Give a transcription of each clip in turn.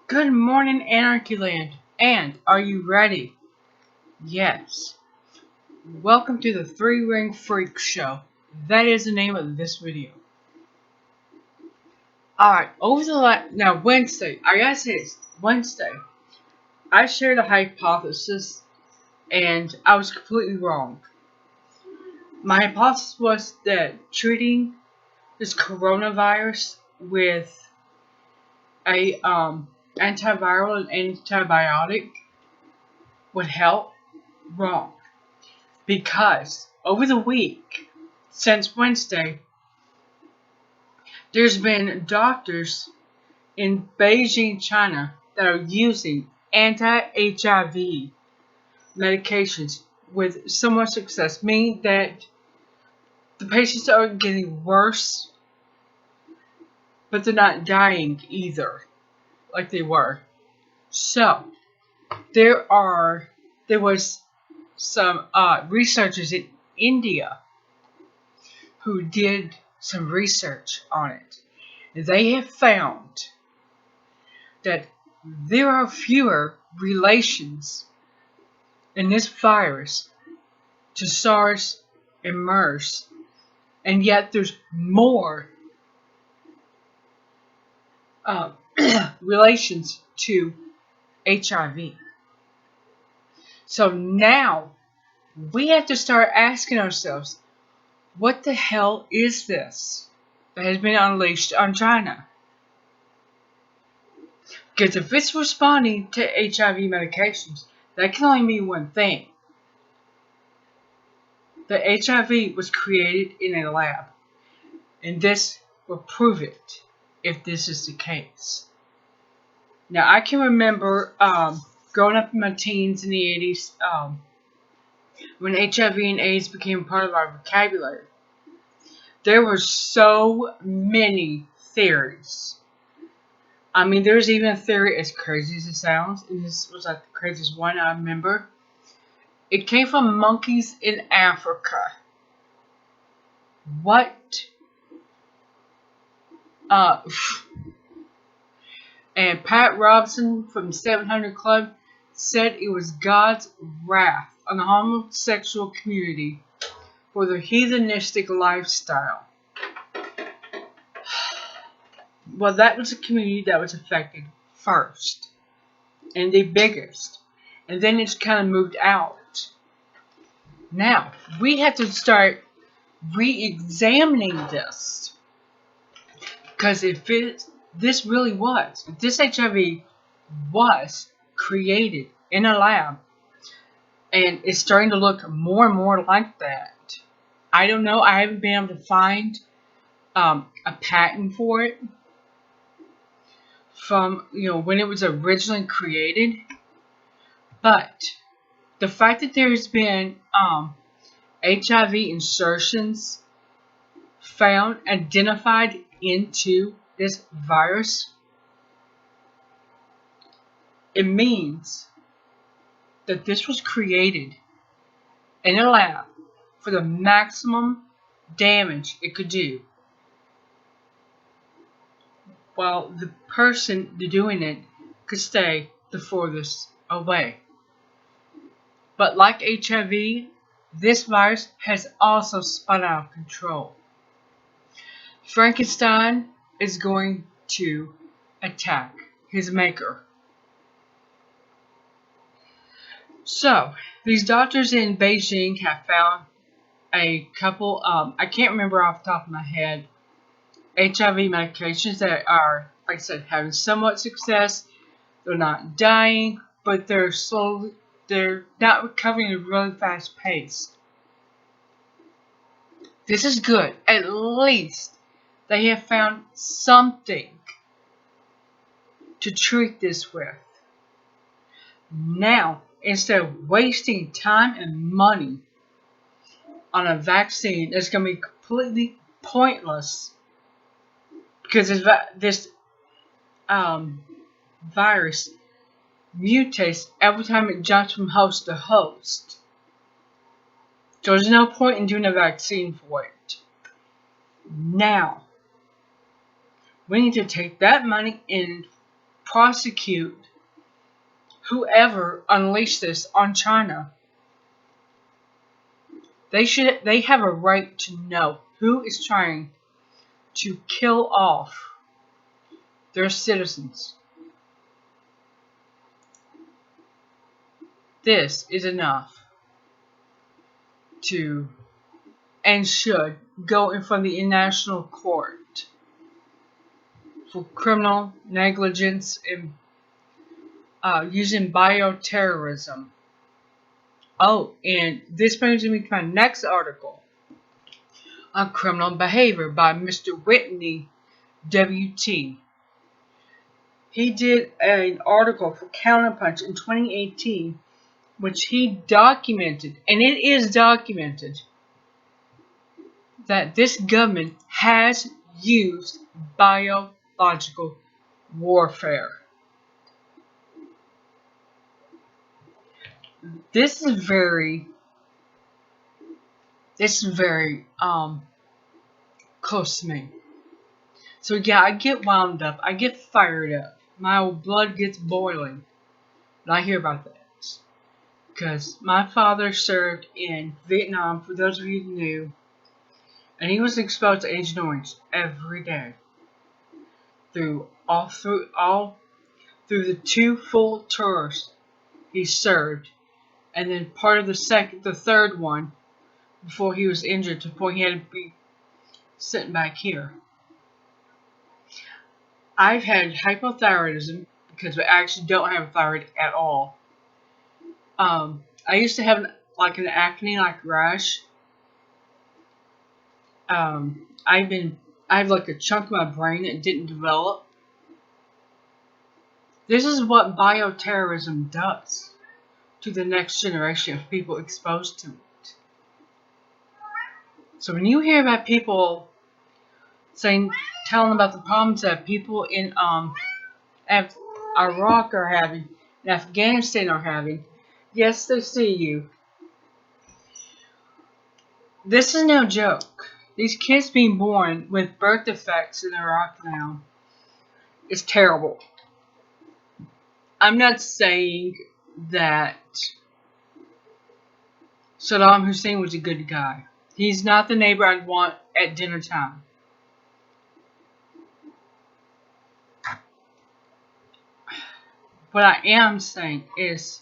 Good morning, Anarchyland, and are you ready? Yes. Welcome to the Three Ring Freak Show. That is the name of this video. Alright, Wednesday, I gotta say this, Wednesday, I shared a hypothesis, and I was completely wrong. My hypothesis was that treating this coronavirus with a antiviral and antibiotic would help. Wrong. Because over the week, since Wednesday, there's been doctors in Beijing, China, that are using anti-HIV medications with so much success, meaning that the patients are getting worse, but they're not dying either, like they were. So, there was some researchers in India who did some research on it. They have found that there are fewer relations in this virus to SARS and MERS, and yet there's more relations to HIV. So now we have to start asking ourselves, what the hell is this that has been unleashed on China? Because if it's responding to HIV medications, that can only mean one thing. The HIV was created in a lab. And this will prove it, if this is the case. Now, I can remember growing up in my teens in the 80s, when HIV and AIDS became part of our vocabulary. There were so many theories. I mean, there's even a theory, as crazy as it sounds, and this was like the craziest one I remember. It came from monkeys in Africa. What? And Pat Robinson from the 700 Club said it was God's wrath on the homosexual community for their heathenistic lifestyle. Well, that was the community that was affected first, and the biggest, and then it's kind of moved out. Now, we have to start re-examining this, because if this HIV was created in a lab, and it's starting to look more and more like that. I don't know, I haven't been able to find a patent for it from, when it was originally created. But the fact that there's been HIV insertions found, identified into this virus, it means that this was created in a lab for the maximum damage it could do, while the person doing it could stay the furthest away. But like HIV, this virus has also spun out of control. Frankenstein is going to attack his maker. So, these doctors in Beijing have found a couple, I can't remember off the top of my head, HIV medications that are, like I said, having somewhat success. They're not dying, but they're not recovering at a really fast pace. This is good. At least they have found something to treat this with. Now, instead of wasting time and money on a vaccine that's going to be completely pointless, because this virus mutates every time it jumps from host to host. So there's no point in doing a vaccine for it. Now, we need to take that money and prosecute whoever unleashed this on China. They have a right to know who is trying to kill off their citizens. This is enough to and should go in front of the International Court for criminal negligence and using bioterrorism. Oh, and this brings me to my next article on criminal behavior by Mr. Whitney W.T. He did an article for Counterpunch in 2018, which he documented, and it is documented, that this government has used biological warfare. This is very close to me. So yeah, I get wound up, I get fired up, my old blood gets boiling when I hear about this. Because my father served in Vietnam, for those of you who knew, and he was exposed to Agent Orange every day. Through the 2 full tours he served, and then part of the third one before he was injured to the point he had to be sent back here. I've had hypothyroidism because I actually don't have a thyroid at all. I used to have an acne-like rash. I have like a chunk of my brain that didn't develop. This is what bioterrorism does to the next generation of people exposed to it. So when you hear about people telling about the problems that people in Iraq are having, and Afghanistan are having, yes, they see you. This is no joke. These kids being born with birth defects in Iraq now is terrible. I'm not saying that Saddam Hussein was a good guy. He's not the neighbor I'd want at dinner time. What I am saying is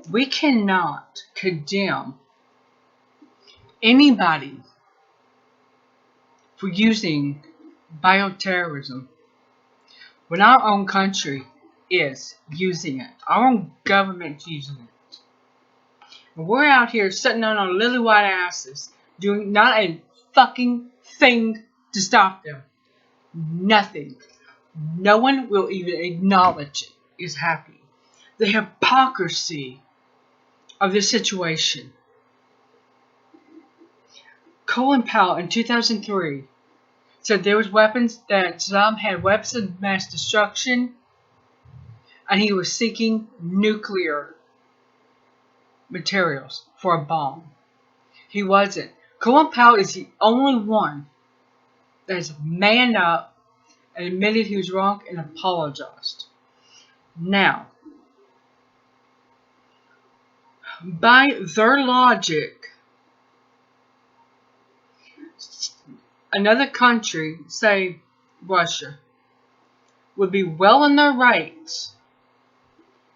we cannot condemn anybody for using bioterrorism when our own country is using it. Our own government's using it. And we're out here sitting on our lily white asses doing not a fucking thing to stop them. Nothing. No one will even acknowledge it is happening. The hypocrisy of this situation. Colin Powell in 2003 said there was weapons, that Saddam had weapons of mass destruction, and he was seeking nuclear materials for a bomb. He wasn't. Colin Powell is the only one that has manned up and admitted he was wrong and apologized. Now, by their logic, another country, say Russia, would be well in their rights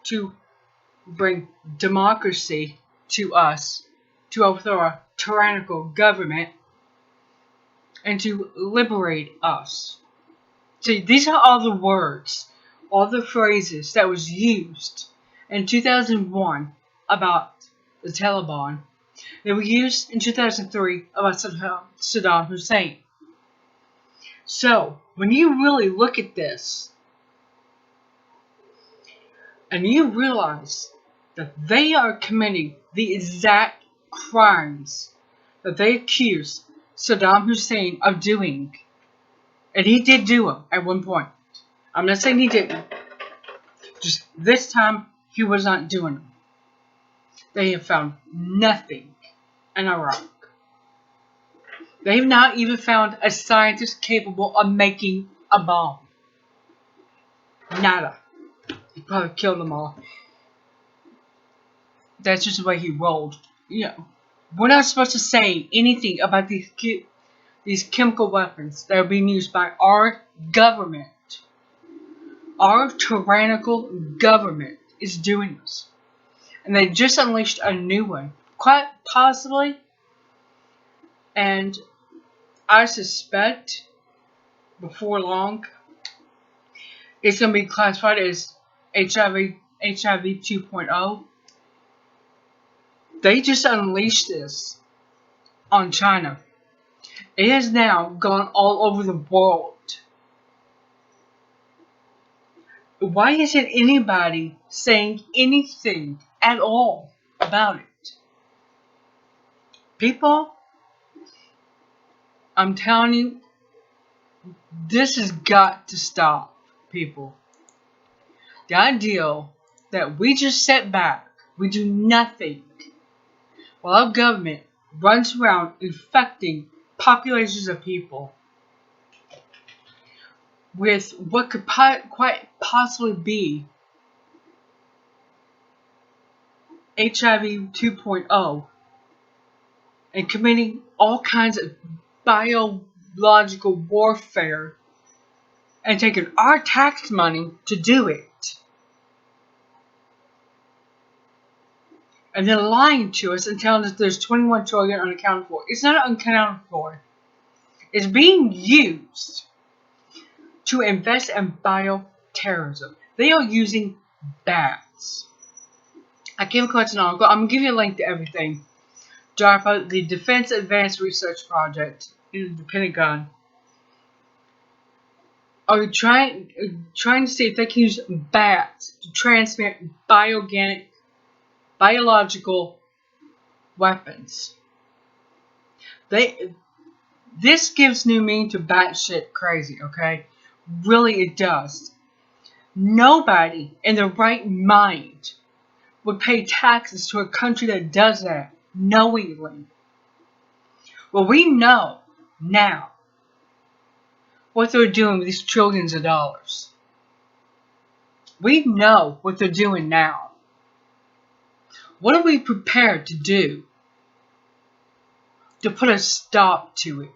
to bring democracy to us, to overthrow a tyrannical government, and to liberate us. See, these are all the words, all the phrases that was used in 2001 about the Taliban. They were used in 2003 about Saddam Hussein. So, when you really look at this, and you realize that they are committing the exact crimes that they accused Saddam Hussein of doing, and he did do them at one point. I'm not saying he didn't. Just this time, he was not doing them. They have found nothing in Iraq. They have not even found a scientist capable of making a bomb. Nada. probably killed them all. That's just the way he rolled. You know, we're not supposed to say anything about these chemical weapons that are being used by our government. Our tyrannical government is doing this. And they just unleashed a new one. Quite possibly. And I suspect before long it's going to be classified as HIV 2.0. They just unleashed this on China. It has now gone all over the world. Why isn't anybody saying anything at all about it? People, I'm telling you, this has got to stop, people. The idea that we just sit back, we do nothing, while our government runs around infecting populations of people with what could quite possibly be HIV 2.0 and committing all kinds of biological warfare and taking our tax money to do it. And then lying to us and telling us there's 21 trillion unaccounted for. It's not unaccounted for. It's being used to invest in bioterrorism. They are using bats. I came across an article. I'm going to give you a link to everything. DARPA, the Defense Advanced Research Project in the Pentagon, are trying to see if they can use bats to transmit biological weapons. This gives new meaning to batshit crazy, okay? Really, it does. Nobody in their right mind would pay taxes to a country that does that knowingly. Well, we know now what they're doing with these trillions of dollars. We know what they're doing now. What are we prepared to do to put a stop to it?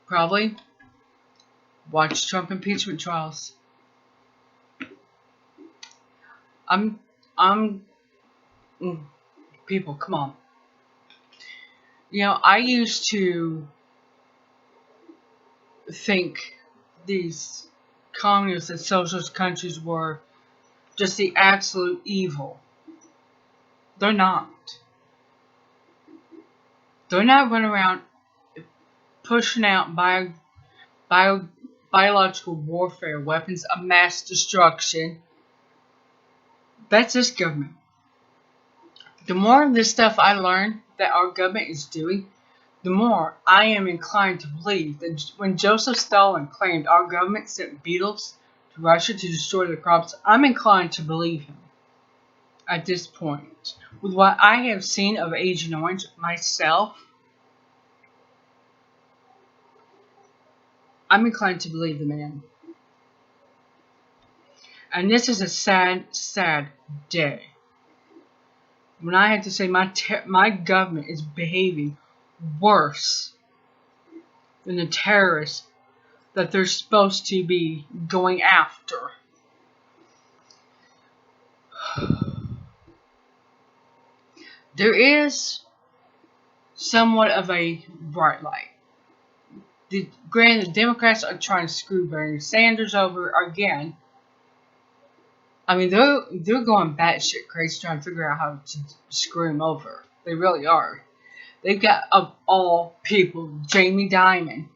Probably watch Trump impeachment trials. People, come on. You know, I used to think these communist and socialist countries were just the absolute evil. They're not. They're not running around pushing out biological warfare weapons of mass destruction. That's this government. The more of this stuff I learn that our government is doing, the more I am inclined to believe that when Joseph Stalin claimed our government sent beetles to Russia to destroy the crops, I'm inclined to believe him at this point. With what I have seen of Agent Orange myself, I'm inclined to believe the man. And this is a sad, sad day when I had to say my government is behaving worse than the terrorists that they're supposed to be going after. There is somewhat of a bright light. Granted, the Democrats are trying to screw Bernie Sanders over again. I mean, they're going batshit crazy trying to figure out how to screw him over. They really are. They've got, of all people, Jamie Diamond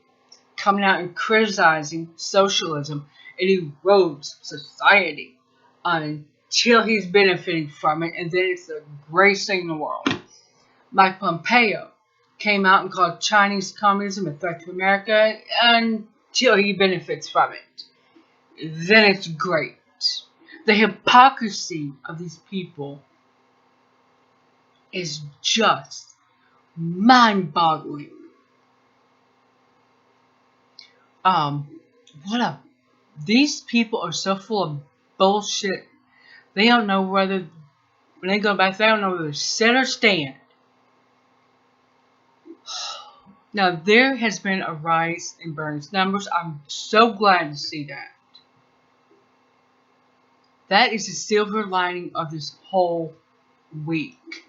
coming out and criticizing socialism. It erodes society until he's benefiting from it, and then it's the greatest thing in the world. Mike Pompeo came out and called Chinese Communism a threat to America until he benefits from it. Then it's great. The hypocrisy of these people is just mind-boggling. What a These people are so full of bullshit. They don't know whether, when they go back, they don't know whether to sit or stand. Now, there has been a rise in Bernie's numbers. I'm so glad to see that. That is the silver lining of this whole week.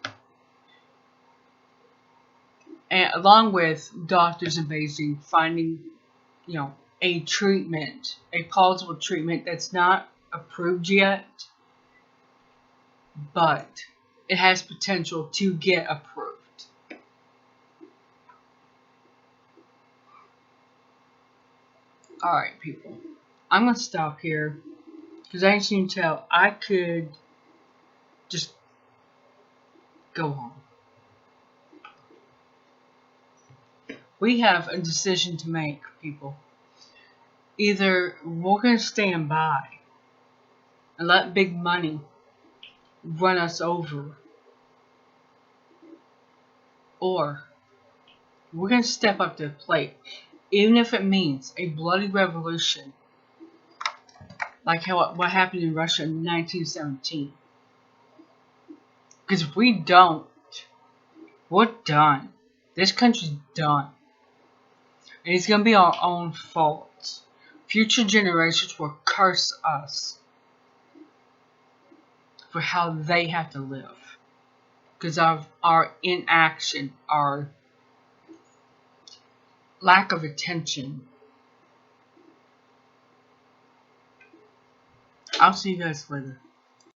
And along with doctors in Beijing finding, a treatment, a plausible treatment that's not approved yet, but it has potential to get approved. Alright, people. I'm going to stop here. Because as you can tell, I could just go on. We have a decision to make, people. Either we're going to stand by and let big money run us over, or we're going to step up to the plate, even if it means a bloody revolution, like what happened in Russia in 1917. Because if we don't, we're done. This country's done. And it's going to be our own fault. Future generations will curse us for how they have to live. Because of our inaction, our lack of attention. I'll see you guys later.